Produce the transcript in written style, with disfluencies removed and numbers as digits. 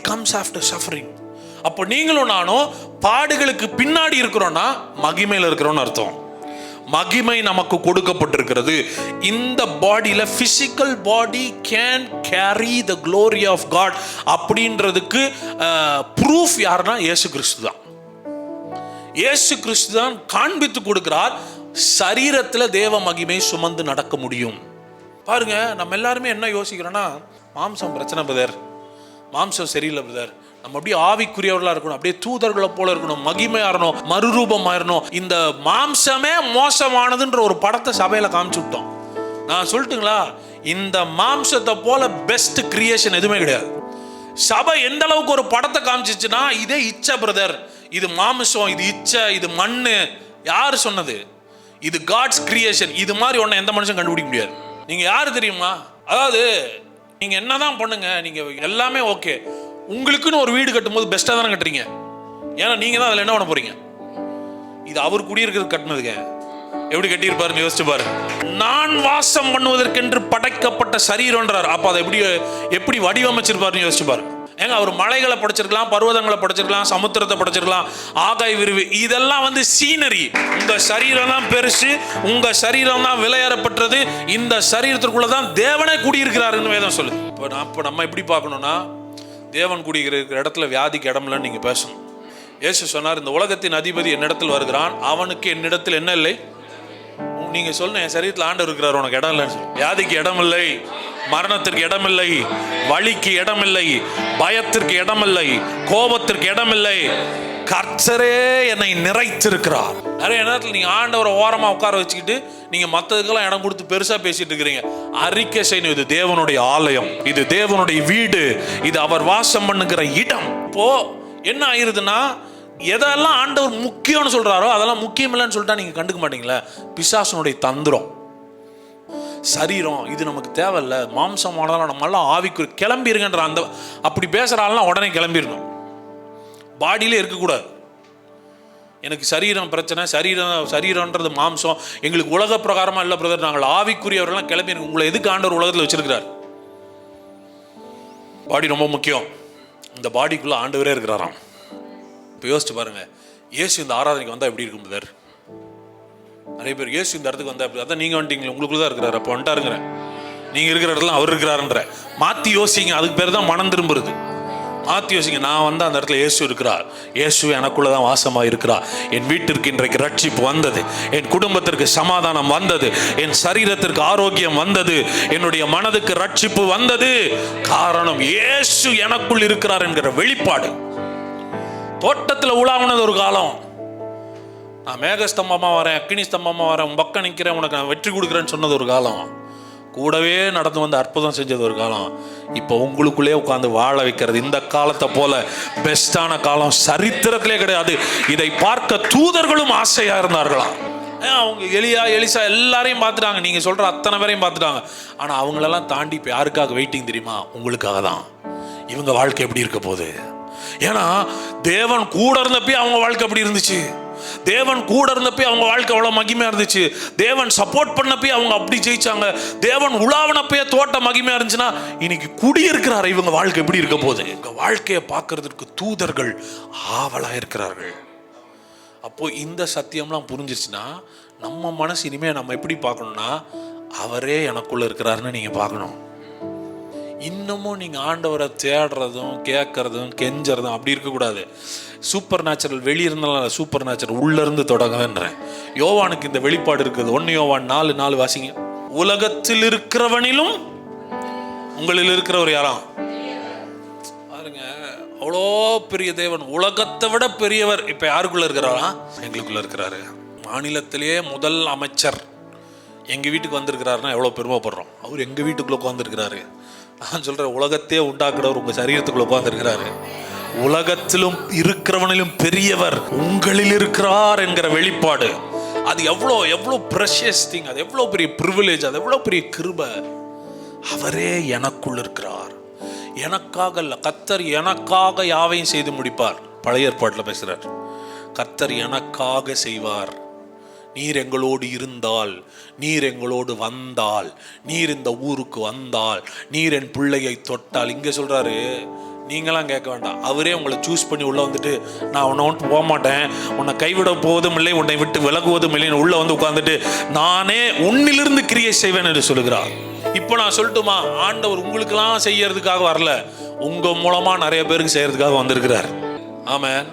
comes after suffering. அப்போ நீங்களும் நானும் பாடுகளுக்கு பின்னாடி இருக்கிறோம்னா மகிமையில் இருக்கிறோம்னு அர்த்தம். மகிமை நமக்கு கொடுக்கப்பட்டிருக்கிறது. இந்த பாடியில physical body can carry the glory of God அப்படின்றதுக்கு ப்ரூஃப் யாருன்னா இயேசு கிறிஸ்து தான். இயேசு கிறிஸ்து தான் காண்பித்து கொடுக்கிறார் சரீரத்தில் தேவ மகிமை சுமந்து நடக்க முடியும். பாருங்க, நம்ம எல்லாருமே என்ன யோசிக்கிறோன்னா, மாம்சம் பிரச்சனை பிரதர், மாம்சம் சரியில்லை பிரதர், நம்ம அப்படியே ஆவிக்குரியவர்களா இருக்கணும், அப்படியே தூதர்களை போல இருக்கணும், மகிமையாறணும், மறுரூபம் ஆயிரணும். இந்த மாம்சமே மோசமானதுன்ற ஒரு படத்தை சபையில காமிச்சு விட்டோம். நான் சொல்லட்டுங்களா, இந்த மாம்சத்தை போல பெஸ்ட் கிரியேஷன் எதுவுமே கிடையாது. சபை எந்த அளவுக்கு ஒரு படத்தை காமிச்சிச்சுன்னா, இதே இச்சை பிரதர், இது மாம்சம், இது இச்சை, இது மண்ணு. யாரு சொன்னது? இது காட்ஸ் கிரியேஷன். இது மாதிரி ஒன்றை எந்த மனுஷன் கண்டுபிடிக்க முடியாது. நீங்க யாரு தெரியுமா? அதாவது நீங்க என்னதான் பண்ணுங்க, நீங்க எல்லாமே ஓகே, உங்களுக்குன்னு ஒரு வீடு கட்டும்போது பெஸ்டா தானே கட்டுறீங்க. ஏன்னா நீங்க தான் அதுல என்ன பண்ண போறீங்க. இது அவர் குடியிருக்கிறது கட்டினதுங்க, எப்படி கட்டியிருப்பாருன்னு யோசிச்சு பாரு. நான் வாசம் பண்ணுவதற்கென்று படைக்கப்பட்ட சரீரம்ன்றார். அப்ப அதை எப்படி வடிவமைச்சிருப்பாருன்னு யோசிச்சு பாரு. ஏங்க, அவர் மலைகளை படைச்சிருக்கலாம், பர்வதங்களை படைச்சிருக்கலாம், சமுத்திரத்தை படைச்சிருக்கலாம், ஆகாய விரிவு, இதெல்லாம் வந்து சீனரி. உங்க சரீரம் தான் பெருசு, உங்க சரீரம் தான் விலையேறப்பட்டது. இந்த சரீரத்திற்குள்ளதான் தேவனே குடியிருக்கிறாருன்னு வேதம் சொல்லுது. இப்போ நம்ம எப்படி பார்க்கணும்னா, தேவன் குடியிருக்கிற இடத்துல வியாதிக்கு இடம் இல்லைன்னு நீங்க பேசணும். இயேசு சொன்னார், இந்த உலகத்தின் அதிபதி என்னிடத்தில் வருகிறான், அவனுக்கு என்னிடத்தில் என்ன இல்லை. நீங்க சொல்லணும், என் சரீரத்தில் ஆண்டவர் இருக்கிறார், உனக்கு இடம் இல்லைன்னு சொல்லு. வியாதிக்கு இடம் இல்லை, மரணத்திற்கு இடமில்லை, வலிக்கு இடமில்லை, பயத்திற்கு இடமில்லை, கோபத்திற்கு இடமில்லை. கர்த்தரே என்னை நிறைத்திருக்கிறார். நிறைய நேரத்தில் நீங்க ஆண்டவரை ஓரமா உட்கார வச்சுக்கிட்டு நீங்க மற்றதுக்கெல்லாம் இடம் கொடுத்து பெருசா பேசிட்டு இருக்கிறீங்க. அறிக்கை செய்யணும், இது தேவனுடைய ஆலயம், இது தேவனுடைய வீடு, இது அவர் வாசம் பண்ணுகிற இடம். இப்போ என்ன ஆயிருதுன்னா, எதெல்லாம் ஆண்டவர் முக்கியம்னு சொல்றாரோ அதெல்லாம் முக்கியம் இல்லைன்னு சொல்லிட்டா நீங்க கண்டுக்க மாட்டீங்களா? பிசாசனுடைய தந்திரம். சரீரம் இது நமக்கு தேவையில்லை, மாம்சமானதால நம்ம எல்லாம் ஆவிக்கு கிளம்பிருங்கன்ற அந்த அப்படி பேசுற ஆள்லாம் உடனே கிளம்பிடணும். பாடியிலே இருக்கக்கூடாது. எனக்கு சரீரம் பிரச்சனை, சரீரம்ன்றது மாம்சம், எங்களுக்கு உலக பிரகாரமா இல்லை பிரதர், நாங்கள் ஆவிக்குரியவர்கள்லாம் கிளம்பிருங்க. உங்களை எதுக்கு ஆண்டவர் உலகத்தில் வச்சிருக்கிறார்? பாடி ரொம்ப முக்கியம். இந்த பாடிக்குள்ள ஆண்டவரே இருக்கிறாராம். இப்போ யோசிச்சு பாருங்க, இயேசு இந்த ஆராதனைக்கு வந்தா எப்படி இருக்கும் பிரதர்? நிறைய பேர் இயேசு இந்த இடத்துக்கு வந்தா, அதான் நீங்க வந்துட்டீங்களா, உங்களுக்குள்ள தான் இருக்கிறாரு, அப்போ வந்துட்டாருங்கிற, நீங்க இருக்கிற இடத்துல அவர் இருக்கிறாருன்ற மாத்தி யோசிங்க. அதுக்கு பேர் தான் மனம் திரும்புறது. மாத்தி யோசிங்க, நான் வந்து அந்த இடத்துல இயேசு இருக்கிறார், இயேசு எனக்குள்ளதான் வாசமா இருக்கிறார், என் வீட்டிற்கு இன்றைக்கு ரட்சிப்பு வந்தது, என் குடும்பத்திற்கு சமாதானம் வந்தது, என் சரீரத்திற்கு ஆரோக்கியம் வந்தது, என்னுடைய மனதுக்கு ரட்சிப்பு வந்தது. காரணம் இயேசு எனக்குள் இருக்கிறார் என்கிற வெளிப்பாடு. தோட்டத்தில் உலாவுனது ஒரு காலம், நான் மேகஸ்தம்பமா வரேன், அக்கினி ஸ்தம்பமா வரேன், உன் பக்கம் நிற்கிறேன், உனக்கு நான் வெற்றி கொடுக்குறேன்னு சொன்னது ஒரு காலம். கூடவே நடந்து வந்து அற்புதம் செஞ்சது ஒரு காலம். இப்போ உங்களுக்குள்ளே உட்காந்து வாழ வைக்கிறது இந்த காலத்தை போல பெஸ்டான காலம் சரித்திரத்திலே கிடையாது. இதை பார்க்க தூதர்களும் ஆசையா இருந்தார்களாம். அவங்க எலிசா எல்லாரையும் பார்த்துட்டாங்க, நீங்க சொல்ற அத்தனை பேரையும் பார்த்துட்டாங்க. ஆனா அவங்களெல்லாம் தாண்டி இப்போ யாருக்காக வெயிட்டிங் தெரியுமா? உங்களுக்காக தான். இவங்க வாழ்க்கை எப்படி இருக்க போகுது? ஏன்னா தேவன் கூட இருந்தப்பே அவங்க வாழ்க்கை அப்படி இருந்துச்சு, தேவன் கூட இருந்தப்பே அவங்க வாழ்க்கை அவ்வளவு மகிமையா இருந்துச்சு, தேவன் சப்போர்ட் பண்ணப்பே அவங்க அப்படி ஜெயிச்சாங்க, தேவன் உலாவனப்பே தோட்ட மகிமையா இருந்துச்சுன்னா இன்னைக்கு குடியிருக்கிறார். இவங்க வாழ்க்கை எப்படி இருக்க போகுது? எங்க வாழ்க்கையை பார்க்கறதுக்கு தூதர்கள் ஆவலா இருக்கிறார்கள். அப்போ இந்த சத்தியம்லாம் புரிஞ்சிருச்சுன்னா நம்ம மனசு இனிமே நம்ம எப்படி பார்க்கணும்னா, அவரே எனக்குள்ள இருக்கிறாருன்னு நீங்க பார்க்கணும். இன்னமும் நீங்க ஆண்டவரை தேடுறதும் கேட்கறதும் கெஞ்சறதும் அப்படி இருக்கக்கூடாது. சூப்பர் நேச்சுரல் வெளியே இருந்தாலும் சூப்பர் நேச்சுரல் உள்ள இருந்து தொடங்குன்றேன். யோவானுக்கு இந்த வெளிப்பாடு இருக்குது. 1 யோவான் 4:4 வாசிங்க. உலகத்தில் இருக்கிறவனிலும் உங்களில் இருக்கிறவர் யாராம்? பாருங்க, அவ்வளோ பெரிய தேவன், உலகத்தை விட பெரியவர். இப்ப யாருக்குள்ள இருக்கிறாரா? எங்களுக்குள்ள இருக்கிறாரு. மாநிலத்திலேயே முதல் அமைச்சர் எங்க வீட்டுக்கு வந்திருக்கிறாருன்னா எவ்வளவு பெருமைப்படுறோம். அவர் எங்க வீட்டுக்குள்ள உட்கார்ந்துருக்கிறாரு. நான் சொல்றேன், உலகத்தையே உண்டாக்குறவர் உங்க சரீரத்துக்குள்ள உட்கார்ந்துருக்கிறாரு. உலகத்திலும் இருக்கிறவனிலும் பெரியவர் உங்களில் இருக்கிறார் என்கிற வெளிப்பாடு, அது எவ்வளோ பிரஷியஸ் திங், அது எவ்வளோ பெரிய பிரிவிலேஜ், அது எவ்வளோ பெரிய கிருபை. அவரே எனக்குள் இருக்கிறார். எனக்காக அல்ல, கர்த்தர் எனக்காக யாவையும் செய்து முடிப்பார். பழைய ஏற்பாட்டில் பேசுறார், கர்த்தர் எனக்காக செய்வார். நீர் எங்களோடு இருந்தால், நீர் எங்களோடு வந்தால், நீர் இந்த ஊருக்கு வந்தால், நீர் என் பிள்ளையை தொட்டால். இங்க சொல்றாரு, நீங்களாம் கேட்க வேண்டாம். அவரே உங்களை சூஸ் பண்ணி உள்ள வந்துட்டு, நான் உன்னை விட்டு போக மாட்டேன், உன்னை கைவிட போவதும் இல்லை, உன்னை விட்டு விலகுவதும் இல்லைன்னு உள்ள வந்து உட்கார்ந்துட்டு, நானே உன்னிலிருந்து கிரியை செய்வேன் என்று சொல்லுகிறார். இப்போ நான் சொல்லட்டுமா, ஆண்டவர் உங்களுக்கெல்லாம் செய்யறதுக்காக வரல, உங்க மூலமா நிறைய பேருக்கு செய்யறதுக்காக வந்திருக்கிறார். ஆமென்.